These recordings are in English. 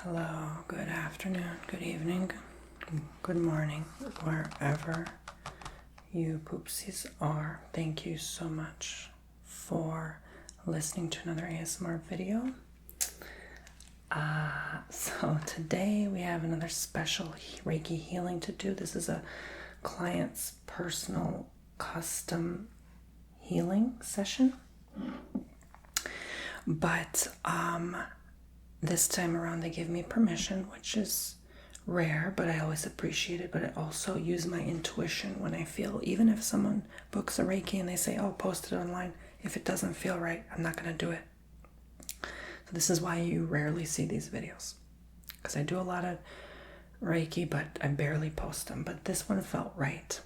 Hello, good afternoon, good evening, good morning, wherever you poopsies are. Thank you so much for listening to another ASMR video. So today we have another special Reiki healing to do. This is a client's personal custom healing session. But this time around they give me permission, which is rare, but I always appreciate it. But I also use my intuition when I feel, even if someone books a Reiki and they say, oh, post it online, if it doesn't feel right, I'm not going to do it. So this is why you rarely see these videos, because I do a lot of Reiki, but I barely post them. But this one felt right.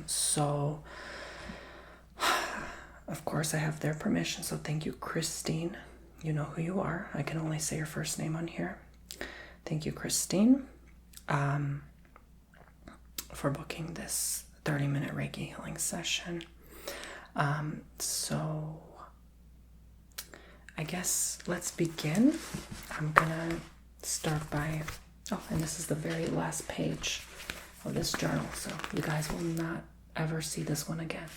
So of course I have their permission, so thank you, Christine. You know who you are. I can only say your first name on here. Thank you, Christine, for booking this 30-minute Reiki healing session. So I guess let's begin. I'm gonna start by, and this is the very last page of this journal, so you guys will not ever see this one again.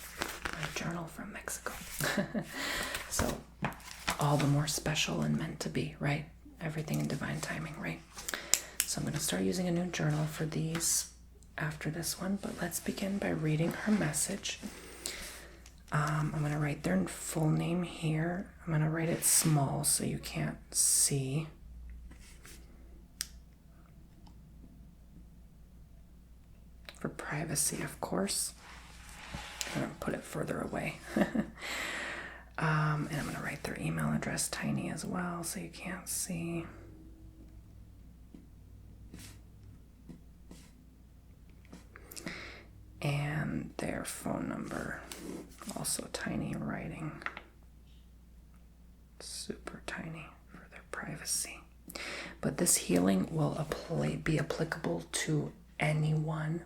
My journal from Mexico. So all the more special and meant to be, right? Everything in divine timing, right? So I'm going to start using a new journal for these after this one, but let's begin by reading her message. I'm going to write their full name here. I'm going to write it small so you can't see. For privacy, of course. I'm going to put it further away. And I'm going to write their email address tiny as well so you can't see. And their phone number, also tiny writing. Super tiny for their privacy. But this healing will be applicable to anyone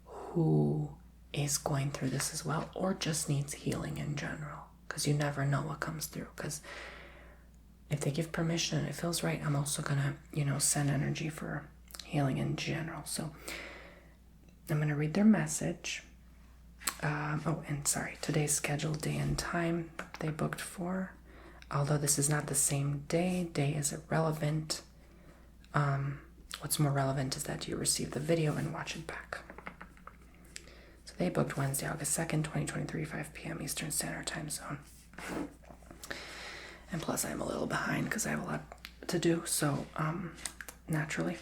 who is going through this as well, or just needs healing in general, because you never know what comes through. Because if they give permission and it feels right, I'm also gonna send energy for healing in general. So I'm gonna read their message. Today's scheduled day and time they booked for, although this is not the same day is irrelevant. What's more relevant is that you receive the video and watch it back. They booked Wednesday, August 2nd, 2023, 5 p.m. Eastern Standard Time Zone. And plus, I'm a little behind because I have a lot to do, so naturally.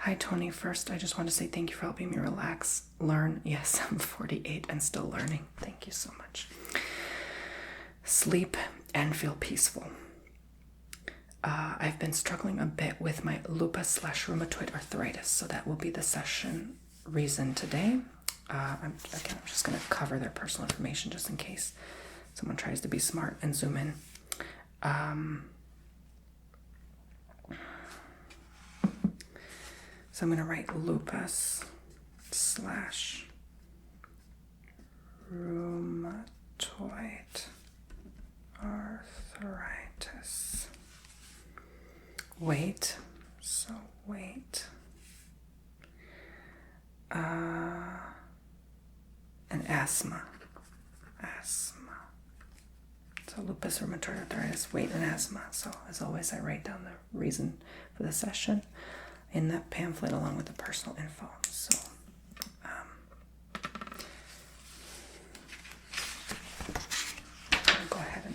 Hi, Tony. First, I just want to say thank you for helping me relax, learn. Yes, I'm 48 and still learning. Thank you so much. Sleep and feel peaceful. I've been struggling a bit with my lupus / rheumatoid arthritis, so that will be the session reason today. I'm just going to cover their personal information just in case someone tries to be smart and zoom in. So I'm going to write lupus / rheumatoid arthritis. Weight. And asthma. So lupus, rheumatoid arthritis, weight, and asthma. So as always, I write down the reason for the session in that pamphlet along with the personal info. So I'll go ahead and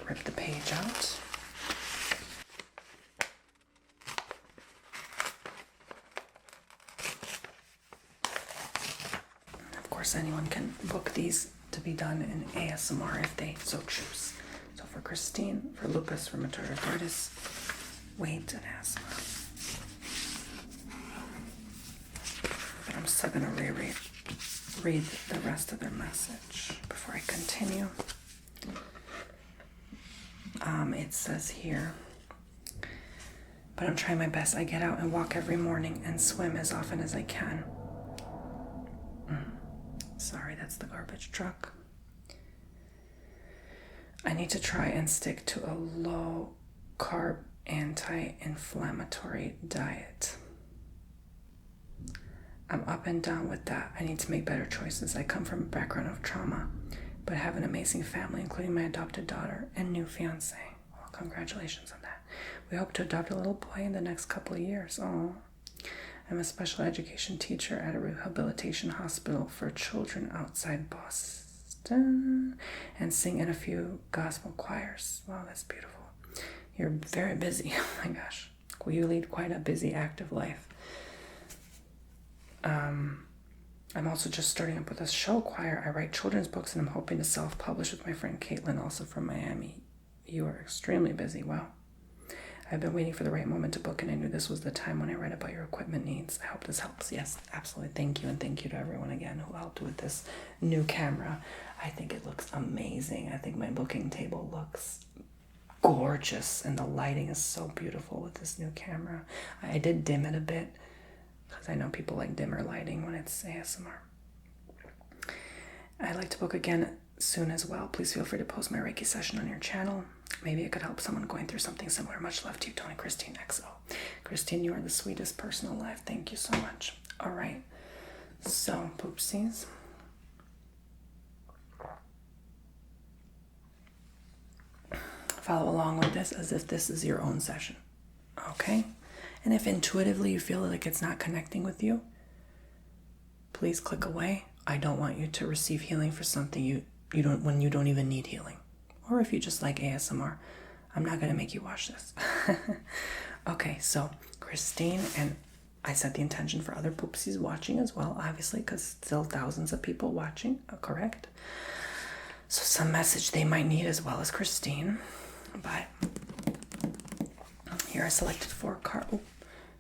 rip the page out. Anyone can book these to be done in ASMR if they so choose. So for Christine, for lupus, rheumatoid arthritis, weight, and asthma. But I'm still going to read the rest of their message before I continue. It says here, but I'm trying my best. I get out and walk every morning and swim as often as I can. Sorry, that's the garbage truck. I need to try and stick to a low carb anti-inflammatory diet. I'm up and down with that. I need to make better choices. I come from a background of trauma, but have an amazing family, including my adopted daughter and new fiance. Well, congratulations on that. We hope to adopt a little boy in the next couple of years. Oh, I'm a special education teacher at a rehabilitation hospital for children outside Boston and sing in a few gospel choirs. Wow, that's beautiful. You're very busy. Oh my gosh. Well, you lead quite a busy, active life. I'm also just starting up with a show choir. I write children's books and I'm hoping to self-publish with my friend Caitlin, also from Miami. You are extremely busy. Wow. I've been waiting for the right moment to book, and I knew this was the time when I read about your equipment needs. I hope this helps. Yes, absolutely. Thank you, and thank you to everyone again who helped with this new camera. I think it looks amazing. I think my booking table looks gorgeous, and the lighting is so beautiful with this new camera. I did dim it a bit, because I know people like dimmer lighting when it's ASMR. I'd like to book again soon as well. Please feel free to post my Reiki session on your channel. Maybe it could help someone going through something similar. Much love to you, Tony. Christine XO. Christine, you are the sweetest person alive. Thank you so much. All right. So, poopsies. Follow along with this as if this is your own session. Okay? And if intuitively you feel like it's not connecting with you, please click away. I don't want you to receive healing for something you don't, when you don't even need healing. Or if you just like ASMR, I'm not going to make you watch this. Okay, so Christine, and I set the intention for other poopsies watching as well, obviously, because still thousands of people watching, correct? So some message they might need as well as Christine. But here I selected 4 cards. Oh,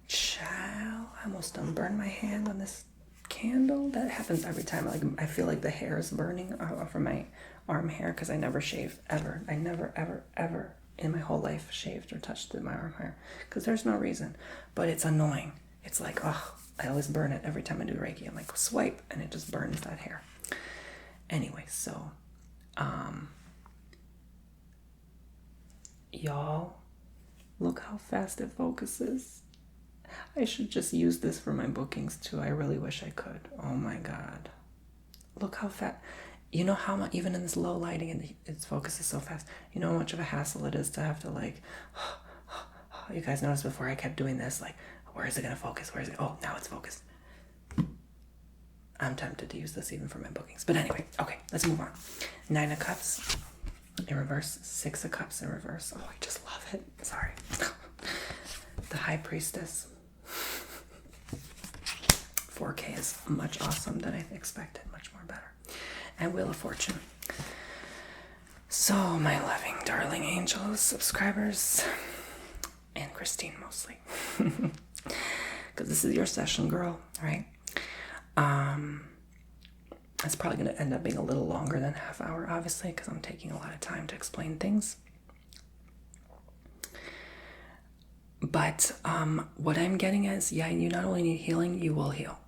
child, I almost done burned my hand on this candle. That happens every time. Like, I feel like the hair is burning from my arm hair because I never shave ever. I never ever in my whole life shaved or touched my arm hair because there's no reason. But it's annoying. It's like, oh, I always burn it every time I do Reiki. I'm like, swipe, and it just burns that hair. Anyway, so y'all, look how fast it focuses. I should just use this for my bookings too. I really wish I could. Oh my God. Look how fast. You know how much, even in this low lighting, and its focus is so fast. You know how much of a hassle it is to have to like, you guys noticed before I kept doing this, like, where is it going to focus? Where is it? Oh, now it's focused. I'm tempted to use this even for my bookings. But anyway, okay, let's move on. 9 of Cups in reverse, 6 of Cups in reverse. Oh, I just love it. Sorry. The High Priestess. 4K is much awesome than I expected, much more better. And Wheel of Fortune. So, my loving, darling angels, subscribers, and Christine mostly, because this is your session, girl, right? It's probably going to end up being a little longer than half hour, obviously, because I'm taking a lot of time to explain things. But what I'm getting is, yeah, you not only need healing, you will heal.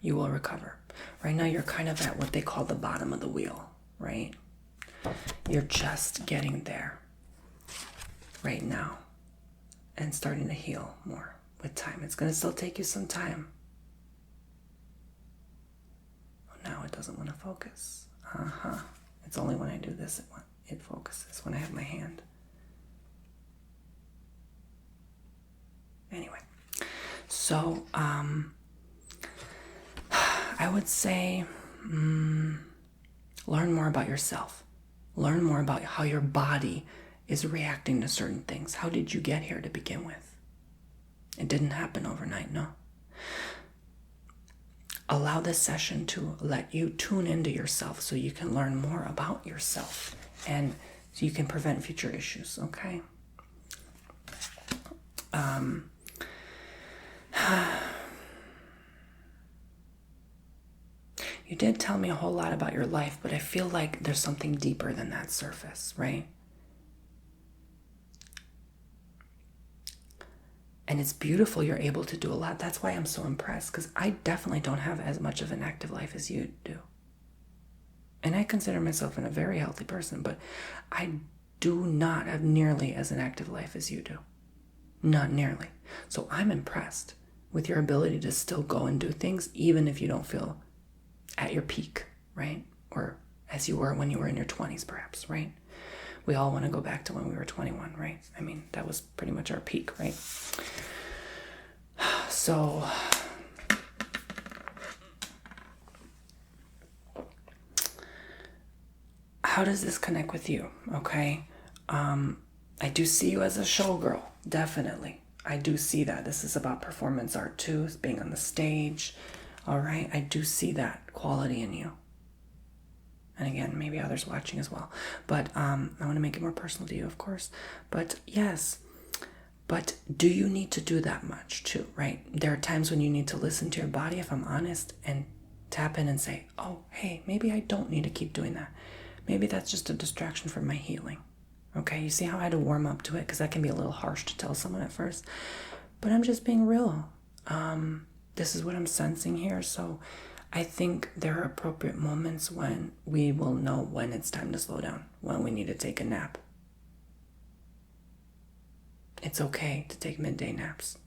You will recover. Right now, you're kind of at what they call the bottom of the wheel, right? You're just getting there right now and starting to heal more with time. It's going to still take you some time. Oh, now it doesn't want to focus. It's only when I do this it focuses, when I have my hand. Anyway, so I would say learn more about yourself. Learn more about how your body is reacting to certain things. How did you get here to begin with? It didn't happen overnight, no. Allow this session to let you tune into yourself so you can learn more about yourself and so you can prevent future issues, okay? You did tell me a whole lot about your life, but I feel like there's something deeper than that surface, right? And it's beautiful you're able to do a lot. That's why I'm so impressed, because I definitely don't have as much of an active life as you do. And I consider myself a very healthy person, but I do not have nearly as an active life as you do. Not nearly. So I'm impressed with your ability to still go and do things even if you don't feel at your peak, right? Or as you were when you were in your 20s, perhaps, right? We all want to go back to when we were 21, right? I mean, that was pretty much our peak, right? So how does this connect with you? Okay. I do see you as a showgirl, definitely. I do see that. This is about performance art too, being on the stage. All right. I do see that quality in you. And again, maybe others watching as well. But I want to make it more personal to you, of course. But yes. But do you need to do that much too, right? There are times when you need to listen to your body, if I'm honest, and tap in and say, oh, hey, maybe I don't need to keep doing that. Maybe that's just a distraction from my healing. Okay, you see how I had to warm up to it? Because that can be a little harsh to tell someone at first. But I'm just being real. This is what I'm sensing here. So I think there are appropriate moments when we will know when it's time to slow down, when we need to take a nap. It's okay to take midday naps.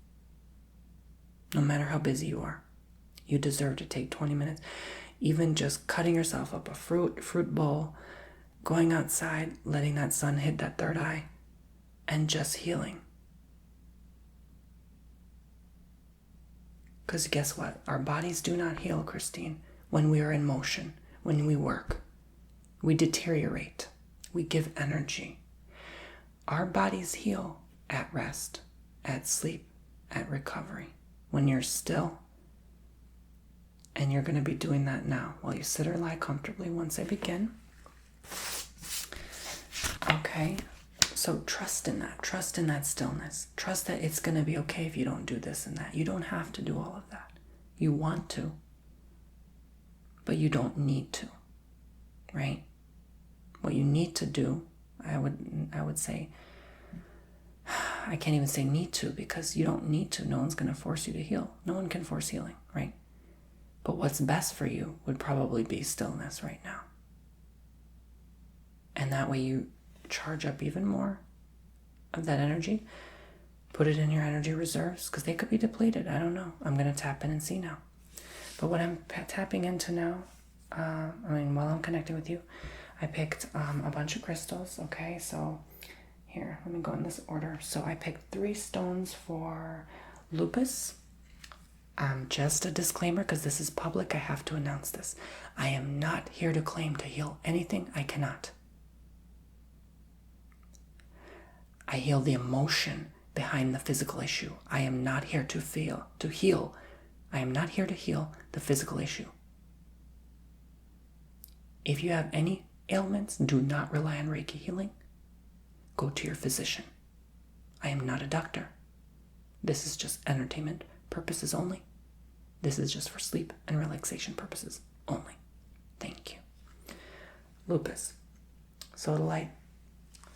No matter how busy you are. You deserve to take 20 minutes. Even just cutting yourself up a fruit bowl, going outside, letting that sun hit that third eye, and just healing. Because guess what? Our bodies do not heal, Christine, when we are in motion, when we work. We deteriorate. We give energy. Our bodies heal at rest, at sleep, at recovery. When you're still, and you're going to be doing that now while you sit or lie comfortably once I begin. Okay, so trust in that stillness. Trust that it's going to be okay if you don't do this and that. You don't have to do all of that. You want to, but you don't need to, right? What you need to do, I would say, I can't even say need to, because you don't need to. No one's going to force you to heal. No one can force healing, right? But what's best for you would probably be stillness right now. And that way you charge up even more of that energy. Put it in your energy reserves, because they could be depleted. I don't know. I'm going to tap in and see now. But what I'm tapping into now, while I'm connecting with you, I picked a bunch of crystals, okay? So here, let me go in this order. So I picked 3 stones for lupus. Just a disclaimer, because this is public, I have to announce this. I am not here to claim to heal anything I cannot. I heal the emotion behind the physical issue. I am not here to heal. I am not here to heal the physical issue. If you have any ailments, do not rely on Reiki healing. Go to your physician. I am not a doctor. This is just entertainment purposes only. This is just for sleep and relaxation purposes only. Thank you. Lupus. Sodalite.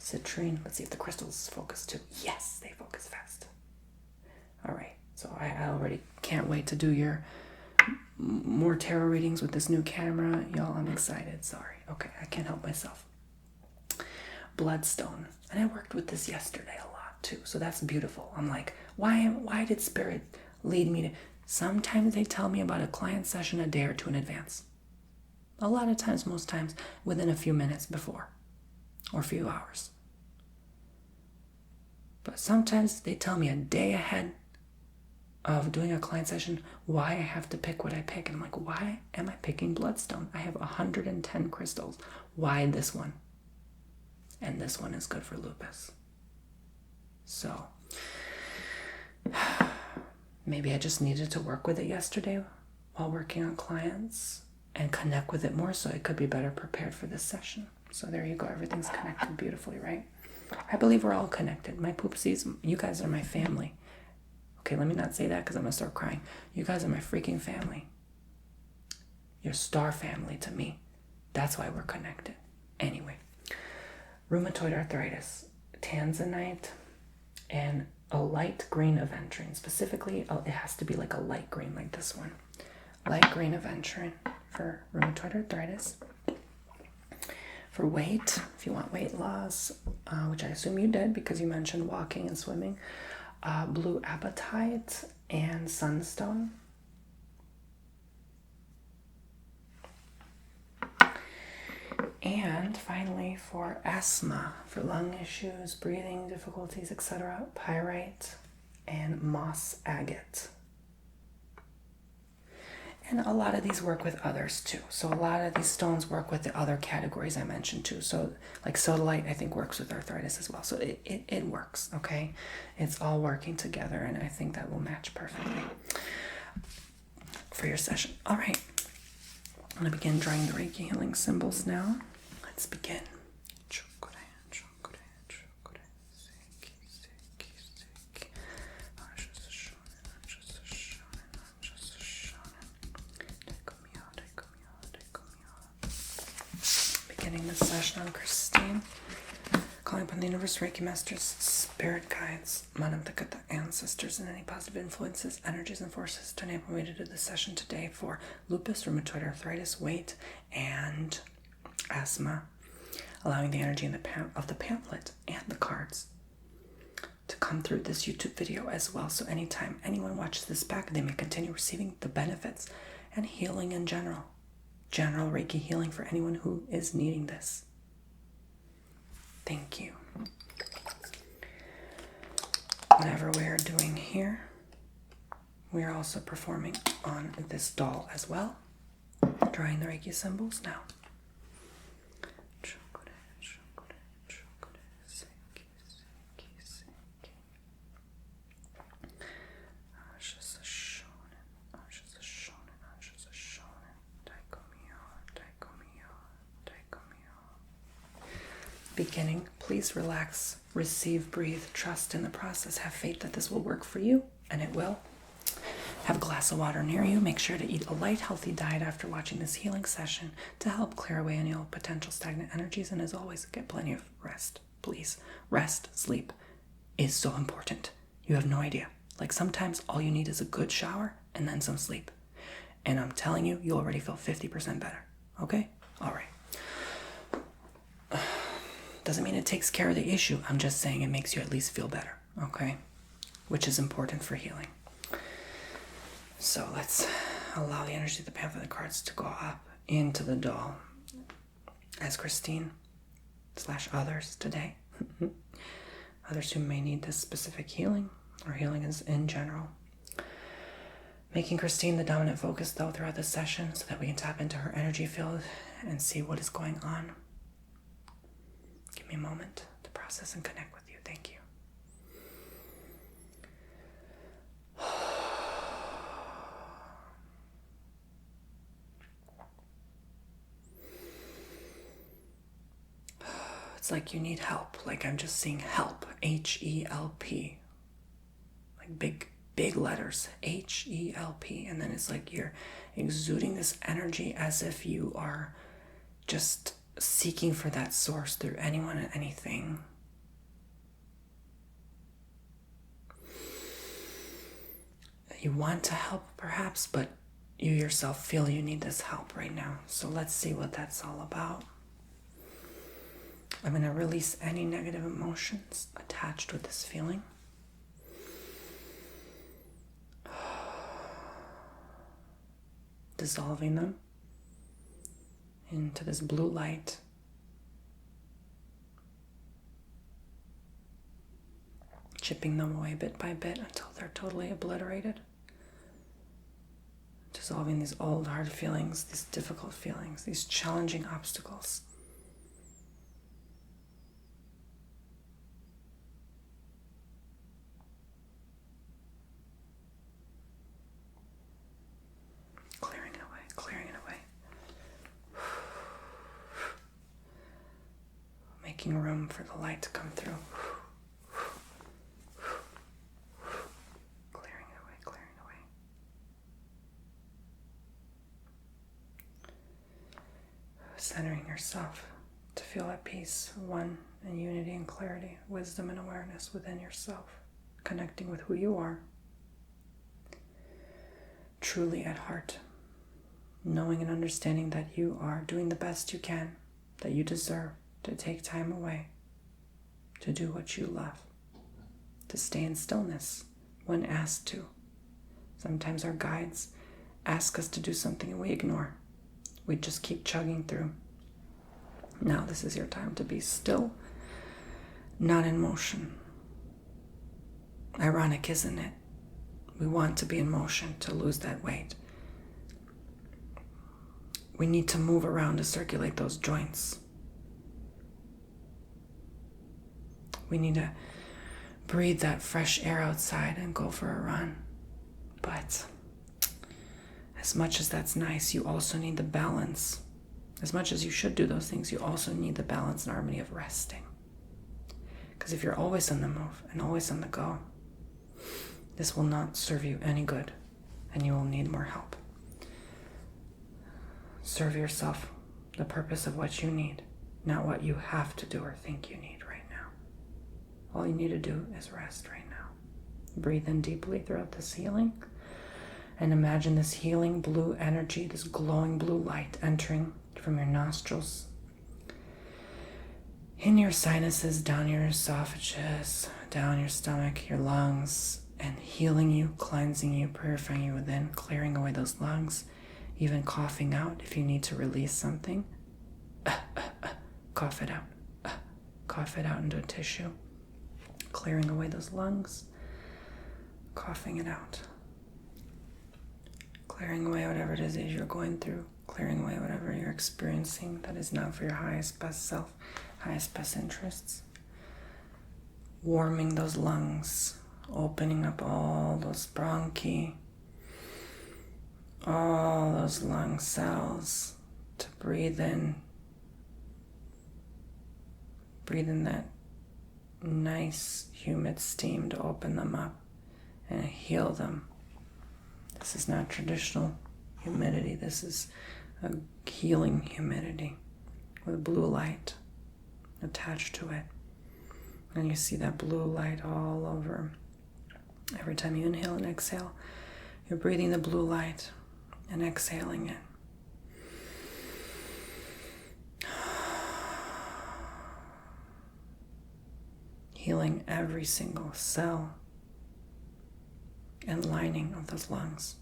Citrine. Let's see if the crystals focus too. Yes, they focus fast. All right. So I already can't wait to do your more tarot readings with this new camera. Y'all, I'm excited. Sorry. Okay, I can't help myself. Bloodstone. And I worked with this yesterday a lot too. So that's beautiful. I'm like, why did Spirit lead me to... Sometimes they tell me about a client session a day or two in advance. A lot of times, most times, within a few minutes before. Or a few hours. But sometimes they tell me a day ahead of doing a client session why I have to pick what I pick. And I'm like, why am I picking bloodstone? I have 110 crystals. Why this one? And this one is good for lupus. So maybe I just needed to work with it yesterday while working on clients and connect with it more so I could be better prepared for this session. So there you go. Everything's connected beautifully, right? I believe we're all connected. My poopsies, you guys are my family. Okay, let me not say that because I'm going to start crying. You guys are my freaking family. You're star family to me. That's why we're connected. Anyway, rheumatoid arthritis, tanzanite, and a light green aventurine. Specifically, it has to be like a light green like this one. Light green aventurine for rheumatoid arthritis. For weight, if you want weight loss, which I assume you did because you mentioned walking and swimming, blue apatite and sunstone. And finally, for asthma, for lung issues, breathing difficulties, etc., pyrite and moss agate. And a lot of these work with others too. So a lot of these stones work with the other categories I mentioned too. So like sodalite, I think, works with arthritis as well. So it works, okay? It's all working together, and I think that will match perfectly for your session. All right. I'm going to begin drawing the Reiki healing symbols now. Let's begin. Beginning this session on Christine, calling upon the universe, Reiki masters, spirit guides, Manavdakata ancestors, and any positive influences, energies, and forces to enable me to do this session today for lupus, rheumatoid arthritis, weight, and asthma, allowing the energy in of the pamphlet and the cards to come through this YouTube video as well. So anytime anyone watches this back, they may continue receiving the benefits and healing in general Reiki healing for anyone who is needing this. Thank you. Whatever we are doing here, we are also performing on this doll as well. Drawing the Reiki symbols now. Beginning, please relax, receive, breathe, trust in the process. Have faith that this will work for you, and it will. Have a glass of water near you. Make sure to eat a light, healthy diet after watching this healing session to help clear away any potential stagnant energies. And as always, get plenty of rest. Please, rest, sleep is so important. You have no idea. Like sometimes all you need is a good shower and then some sleep. And I'm telling you, you already feel 50% better. Okay? All right. Doesn't mean it takes care of the issue. I'm just saying it makes you at least feel better, okay? Which is important for healing. So let's allow the energy of the pamphlet and the cards to go up into the doll as Christine / others today. Others who may need this specific healing or healing is in general. Making Christine the dominant focus though throughout the session so that we can tap into her energy field and see what is going on. Give me a moment to process and connect with you. Thank you. It's like you need help. Like I'm just seeing help. H-E-L-P. Like big letters. H-E-L-P. And then it's like you're exuding this energy as if you are just seeking for that source through anyone and anything. You want to help perhaps, but you yourself feel you need this help right now. So let's see what that's all about. I'm going to release any negative emotions attached with this feeling. Dissolving them into this blue light. Chipping them away bit by bit until they're totally obliterated. Dissolving these old hard feelings, these difficult feelings, these challenging obstacles. Clearing it away, clearing it away. Making room for the light to come through. Clearing it away, clearing it away. Centering yourself to feel at peace, one in unity and clarity, wisdom and awareness within yourself, connecting with who you are, truly at heart, knowing and understanding that you are doing the best you can, that you deserve to take time away to do what you love, to stay in stillness when asked to. Sometimes our guides ask us to do something and we ignore. We just keep chugging through. Now this is your time to be still, not in motion. Ironic, isn't it? We want to be in motion to lose that weight. We need to move around to circulate those joints. We need to breathe that fresh air outside and go for a run. But as much as that's nice, you also need the balance. As much as you should do those things, you also need the balance and harmony of resting. Because if you're always on the move and always on the go, this will not serve you any good, and you will need more help. Serve yourself the purpose of what you need, not what you have to do or think you need right now. All you need to do is rest right now. Breathe in deeply throughout this healing, and imagine this healing blue energy, this glowing blue light entering from your nostrils, in your sinuses, down your esophagus, down your stomach, your lungs, and healing you, cleansing you, purifying you within, clearing away those lungs, even coughing out if you need to release something. Cough it out. Cough it out into a tissue. Clearing away those lungs, coughing it out. Clearing away whatever it is you're going through, clearing away whatever you're experiencing that is not for your highest best self, highest best interests. Warming those lungs, opening up all those bronchi, all those lung cells to breathe in. Breathe in that nice humid steam to open them up and heal them. This is not traditional humidity. This is a healing humidity with blue light attached to it. And you see that blue light all over. Every time you inhale and exhale, you're breathing the blue light and exhaling it. Healing every single cell and lining of those lungs,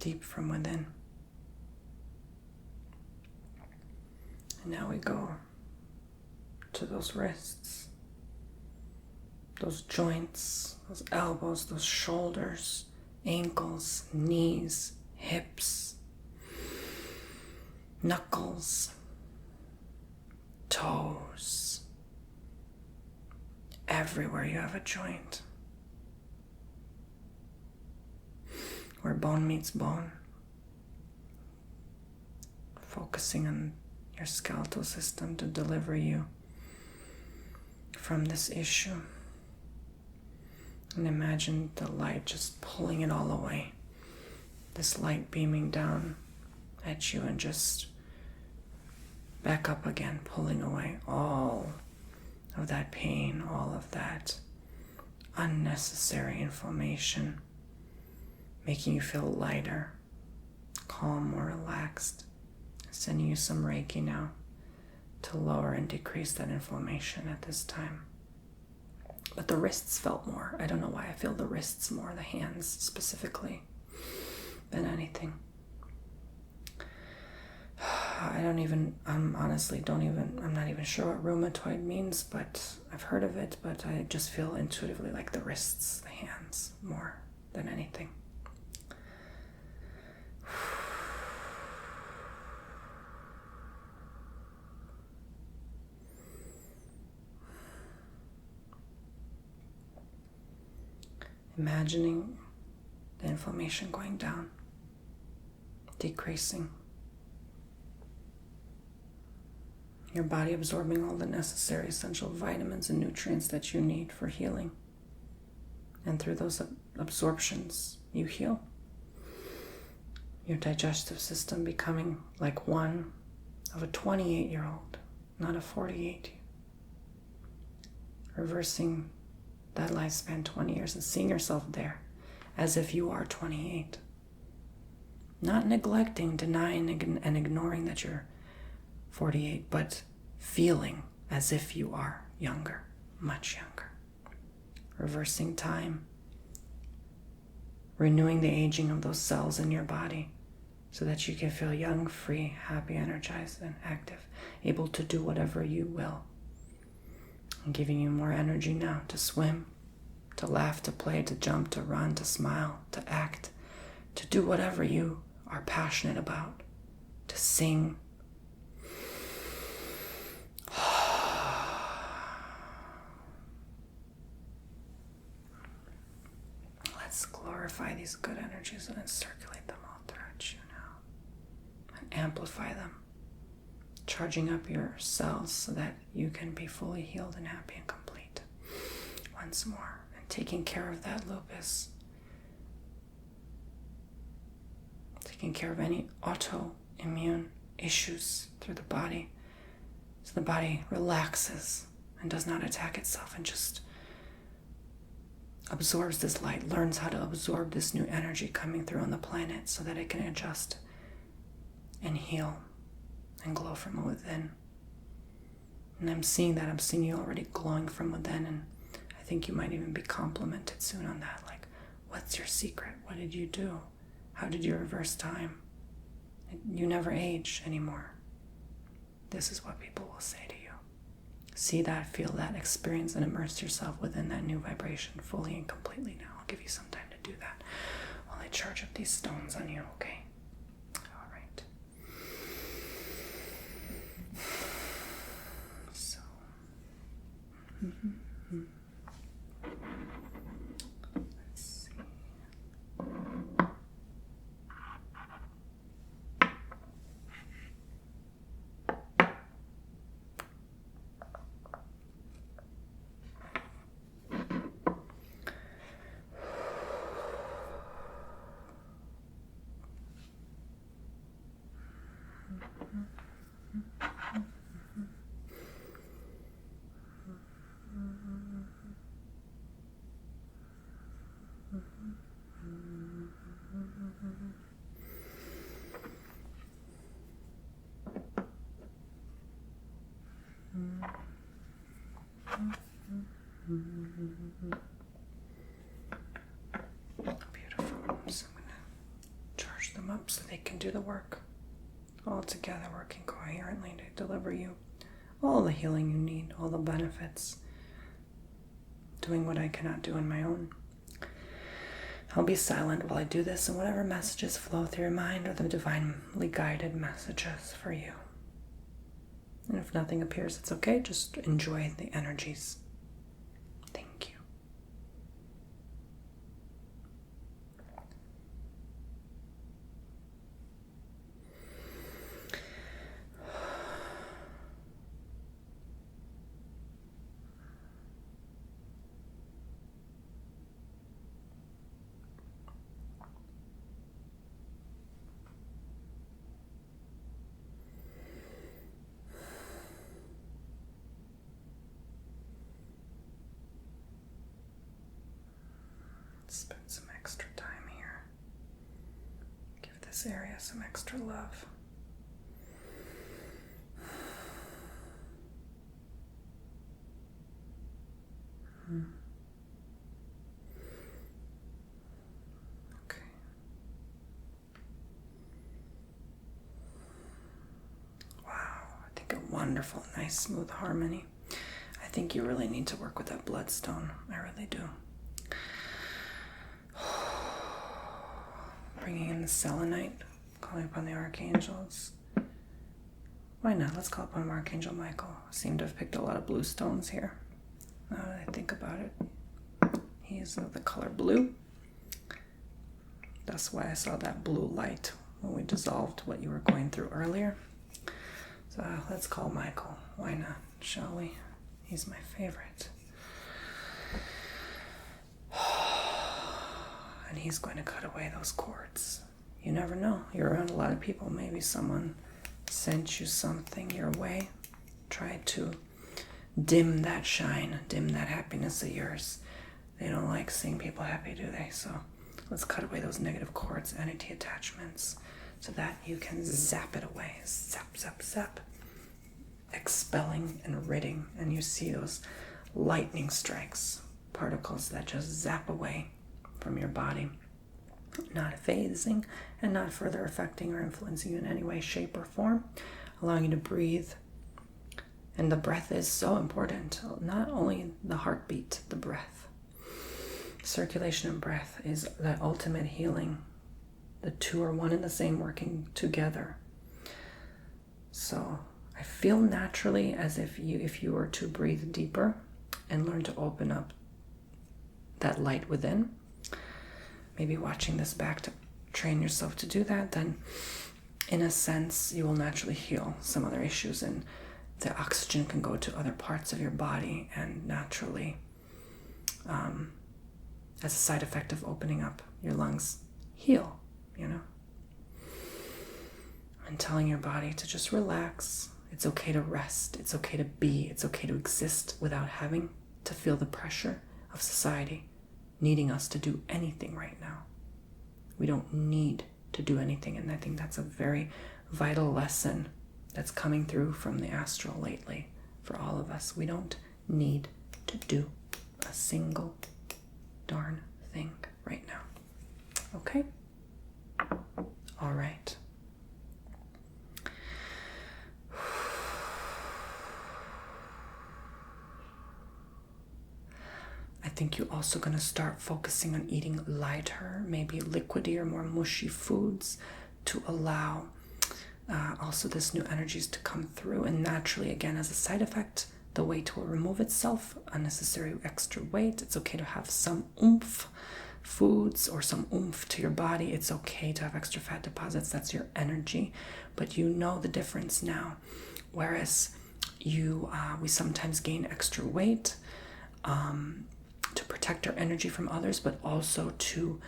deep from within. And now we go to those wrists, those joints, those elbows, those shoulders, ankles, knees, hips, knuckles, toes. Everywhere you have a joint, where bone meets bone, focusing on your skeletal system to deliver you from this issue. And imagine the light just pulling it all away. This light beaming down at you and just back up again, pulling away all of that pain, all of that unnecessary inflammation, making you feel lighter, calm, more relaxed. Sending you some Reiki now to lower and decrease that inflammation at this time. But the wrists felt more. I don't know why I feel the wrists more, the hands specifically, than anything. I'm not even sure what rheumatoid means, but I've heard of it, but I just feel intuitively like the wrists, the hands, more than anything. Imagining the inflammation going down, decreasing. Your body absorbing all the necessary essential vitamins and nutrients that you need for healing. And through those absorptions, you heal. Your digestive system becoming like one of a 28-year-old, not a 48. Reversing that lifespan 20 years and seeing yourself there as if you are 28. Not neglecting, denying, and ignoring that you're 48, but feeling as if you are younger, much younger. Reversing time. Renewing the aging of those cells in your body so that you can feel young, free, happy, energized, and active, able to do whatever you will. I'm giving you more energy now to swim, to laugh, to play, to jump, to run, to smile, to act, to do whatever you are passionate about, to sing. Let's glorify these good energies and circulate them all throughout you now. And amplify them, charging up your cells so that you can be fully healed and happy and complete once more. And taking care of that lupus. Taking care of any autoimmune issues through the body. So the body relaxes and does not attack itself and just absorbs this light, learns how to absorb this new energy coming through on the planet so that it can adjust and heal and glow from within. And I'm seeing that. I'm seeing you already glowing from within, and I think you might even be complimented soon on that. Like, what's your secret? What did you do? How did you reverse time? You never age anymore. This is what people will say to you. See that, feel that, experience, and immerse yourself within that new vibration fully and completely now. I'll give you some time to do that while I charge up these stones on you, okay? All right. So. Let's see. Beautiful. So I'm going to charge them up so they can do the work all together, working coherently to deliver you all the healing you need, all the benefits, doing what I cannot do on my own. I'll be silent while I do this, and whatever messages flow through your mind are the divinely guided messages for you. And if nothing appears, it's okay. Just enjoy the energies. Thank you. Spend some extra time here. Give this area some extra love. Okay. Wow, I think a wonderful, nice, smooth harmony. I think you really need to work with that bloodstone. I really do. Bringing in the selenite, calling upon the archangels. Why not? Let's call upon Archangel Michael. I seem to have picked a lot of blue stones here. Now that I think about it, he is of the color blue. That's why I saw that blue light when we dissolved what you were going through earlier. So let's call Michael. Why not? Shall we? He's my favorite. And he's going to cut away those cords. You never know. You're around a lot of people. Maybe someone sent you something your way. Try to dim that shine, dim that happiness of yours. They don't like seeing people happy, do they? So let's cut away those negative cords, entity attachments, so that you can zap it away. Zap, zap, zap. Expelling and ridding. And you see those lightning strikes, particles that just zap away from your body, not phasing and not further affecting or influencing you in any way, shape, or form, allowing you to breathe. And the breath is so important, not only the heartbeat, the breath. Circulation and breath is the ultimate healing. The two are one and the same, working together. So I feel naturally as if you were to breathe deeper and learn to open up that light within, maybe watching this back to train yourself to do that, then in a sense you will naturally heal some other issues, and the oxygen can go to other parts of your body, and naturally, as a side effect of opening up your lungs, heal, and telling your body to just relax. It's okay to rest. It's okay to be. It's okay to exist without having to feel the pressure of society needing us to do anything right now. We don't need to do anything, and I think that's a very vital lesson that's coming through from the astral lately for all of us. We don't need to do a single darn thing right now. Okay? All right. I think you're also going to start focusing on eating lighter, maybe liquidy or more mushy foods to allow also this new energies to come through. And naturally, again, as a side effect, the weight will remove itself, unnecessary extra weight. It's okay to have some oomph foods or some oomph to your body. It's okay to have extra fat deposits. That's your energy. But you know the difference now. Whereas we sometimes gain extra weight to protect our energy from others, but also to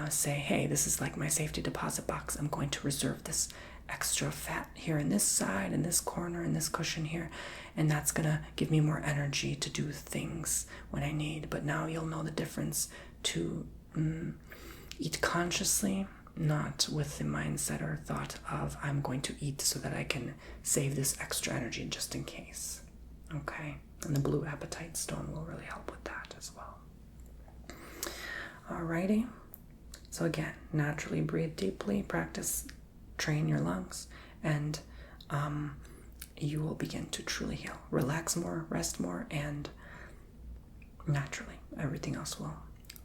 say, hey, this is like my safety deposit box. I'm going to reserve this extra fat here in this side, in this corner, in this cushion here, and that's going to give me more energy to do things when I need. But now you'll know the difference to eat consciously, not with the mindset or thought of I'm going to eat so that I can save this extra energy just in case. Okay? And the blue appetite stone will really help with that as well. Alrighty. So again, naturally breathe deeply, practice, train your lungs, and you will begin to truly heal. Relax more, rest more, and naturally everything else will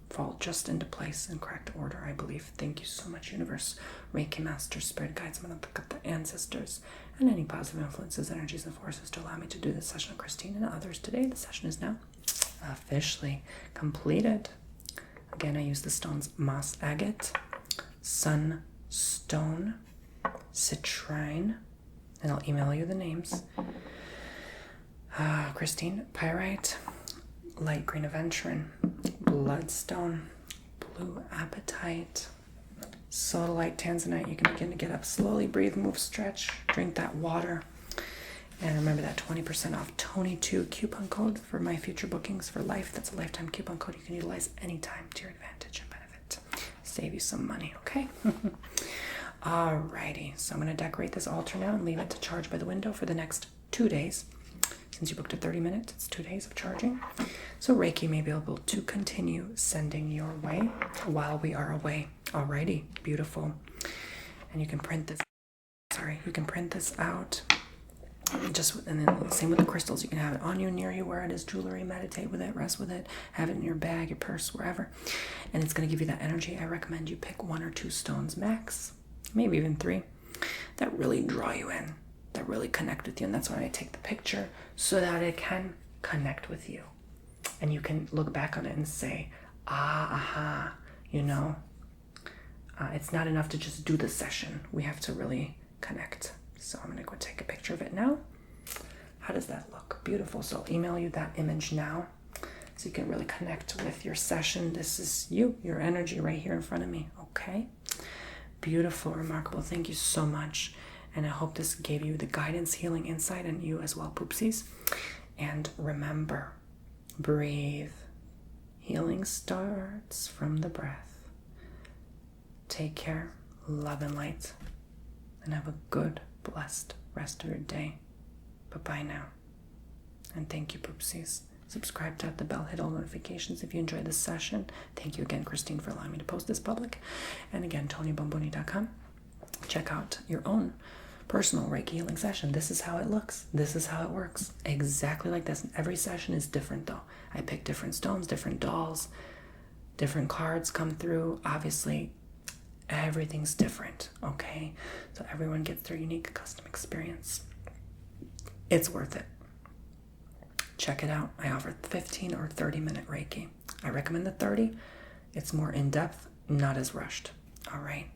fall just into place in correct order, I believe. Thank you so much, universe, Reiki masters, spirit guides, the ancestors, and any positive influences, energies, and forces to allow me to do this session with Christine and others today. The session is now officially completed. Again, I use the stones moss agate, sunstone, citrine, and I'll email you the names. Christine, pyrite, light green aventurine, bloodstone, blue apatite, sodalite, tanzanite. You can begin to get up slowly, breathe, move, stretch, drink that water. And remember that 20% off Tony2 coupon code for my future bookings for life. That's a lifetime coupon code you can utilize anytime to your advantage and benefit. Save you some money, okay? Alrighty, so I'm going to decorate this altar now and leave it to charge by the window for the next 2 days. Since you booked a 30 minutes, it's 2 days of charging. So Reiki may be able to continue sending your way while we are away. Alrighty, beautiful. And you can print this. You can print this out. And then same with the crystals. You can have it on you, near you, wear it as jewelry, meditate with it, rest with it, have it in your bag, your purse, wherever. And it's going to give you that energy. I recommend you pick 1 or 2 stones max, maybe even 3, that really draw you in, that really connect with you. And that's why I take the picture, so that it can connect with you. And you can look back on it and say, aha, it's not enough to just do the session. We have to really connect. So I'm going to go take a picture of it now. How does that look? Beautiful. So I'll email you that image now so you can really connect with your session. This is you, your energy right here in front of me. Okay? Beautiful, remarkable. Thank you so much. And I hope this gave you the guidance, healing, insight, and you as well, poopsies. And remember, breathe. Healing starts from the breath. Take care, love and light, and have a good, blessed rest of your day. Bye-bye now. And thank you, poopsies. subscribe, tap the bell, hit all notifications if you enjoy this session. Thank you again, Christine, for allowing me to post this public. And again, TonyBomboni.com. Check out your own personal Reiki healing session. This is how it looks. This is how it works. Exactly like this. Every session is different though. I pick different stones, different dolls, different cards come through. Obviously, everything's different, okay? So everyone gets their unique custom experience. It's worth it. Check it out. I offer 15 or 30-minute Reiki. I recommend the 30. It's more in-depth, not as rushed, all right?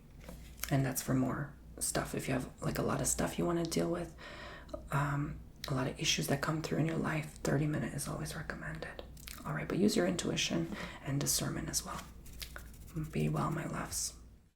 And that's for more stuff. If you have like a lot of stuff you want to deal with, a lot of issues that come through in your life, 30-minute is always recommended. All right, but use your intuition and discernment as well. Be well, my loves.